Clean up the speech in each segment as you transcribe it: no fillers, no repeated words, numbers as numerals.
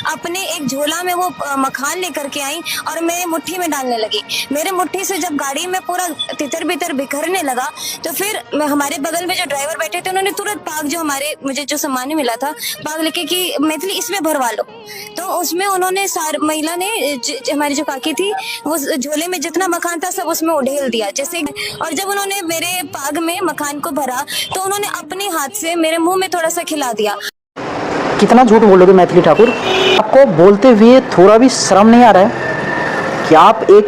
अपने एक झोला में वो मखान लेकर के आई और मेरे मुट्ठी में डालने लगी। मेरे मुट्ठी से जब गाड़ी में पूरा तितर बितर बिखरने लगा तो फिर हमारे बगल में जो ड्राइवर बैठे थे उन्होंने तुरंत पाग जो मुझे जो सामान मिला था पाग लेके कि मैथिली इसमें भरवा लो। तो उसमें उन्होंने महिला ने हमारी जो काकी थी वो झोले में जितना मखान था सब उसमें उड़ेल दिया जैसे। और जब उन्होंने मेरे पाग में मखान को भरा तो उन्होंने अपने हाथ से मेरे मुंह में थोड़ा सा खिला दिया। कितना झूठ बोलोगे मैथिली ठाकुर? आपको बोलते हुए थोड़ा भी शर्म नहीं आ रहा है कि आप एक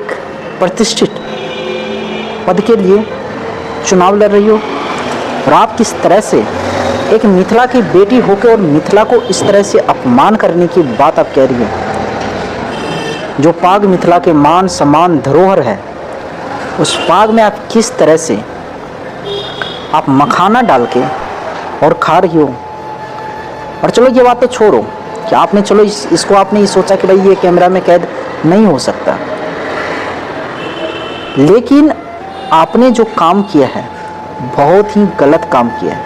प्रतिष्ठित पद के लिए चुनाव लड़ रही हो और आप किस तरह से एक मिथिला की बेटी होकर और मिथिला को इस तरह से अपमान करने की बात आप कह रही हो। जो पाग मिथिला के मान सम्मान धरोहर है उस पाग में आप किस तरह से आप मखाना डाल के और खा रही हो। और चलो ये बात तो छोड़ो कि आपने चलो इसको आपने ये सोचा कि भाई ये कैमरा में कैद नहीं हो सकता, लेकिन आपने जो काम किया है बहुत ही गलत काम किया है।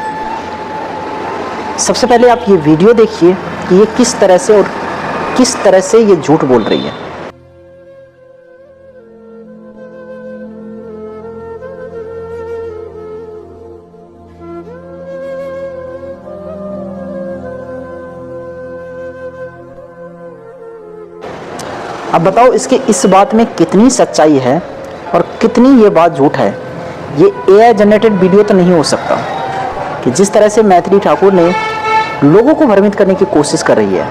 सबसे पहले आप ये वीडियो देखिए कि ये किस तरह से और किस तरह से ये झूठ बोल रही है। अब बताओ इसके इस बात में कितनी सच्चाई है और कितनी ये बात झूठ है। ये AI जनरेटेड वीडियो तो नहीं हो सकता कि जिस तरह से मैथिली ठाकुर ने लोगों को भ्रमित करने की कोशिश कर रही है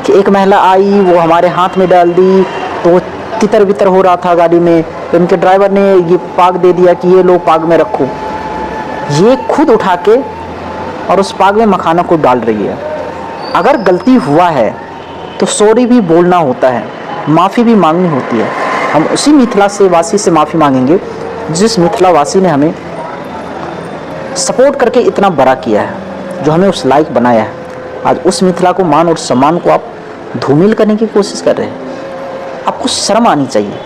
कि एक महिला आई वो हमारे हाथ में डाल दी तो तितर बितर हो रहा था गाड़ी में, तो उनके ड्राइवर ने ये पाग दे दिया कि ये लो पाग में रखो। ये खुद उठा के और उस पाग में मखाना को डाल रही है। अगर गलती हुआ है तो सॉरी भी बोलना होता है, माफ़ी भी मांगनी होती है। हम उसी मिथिला से वासी से माफ़ी मांगेंगे जिस मिथिला वासी ने हमें सपोर्ट करके इतना बड़ा किया है, जो हमें उस लायक बनाया है। आज उस मिथिला को मान और सम्मान को आप धूमिल करने की कोशिश कर रहे हैं। आपको शर्म आनी चाहिए।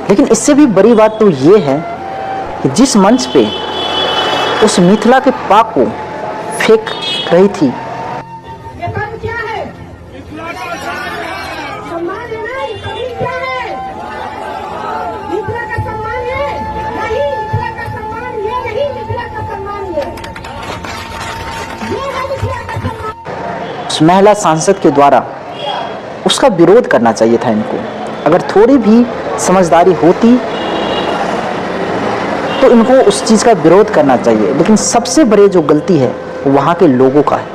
लेकिन इससे भी बड़ी बात तो ये है कि जिस मंच पे उस मिथिला के पाक को फेंक रही थी, सम्मान है ना, ये क्या है? मिथिला का सम्मान है नहीं, मिथिला का सम्मान ये नहीं, मिथिला का सम्मान ये है मिथिला का सम्मान। उस महिला सांसद के द्वारा उसका विरोध करना चाहिए था इनको। अगर थोड़ी भी समझदारी होती तो इनको उस चीज़ का विरोध करना चाहिए। लेकिन सबसे बड़ी जो गलती है वो वहाँ के लोगों का है।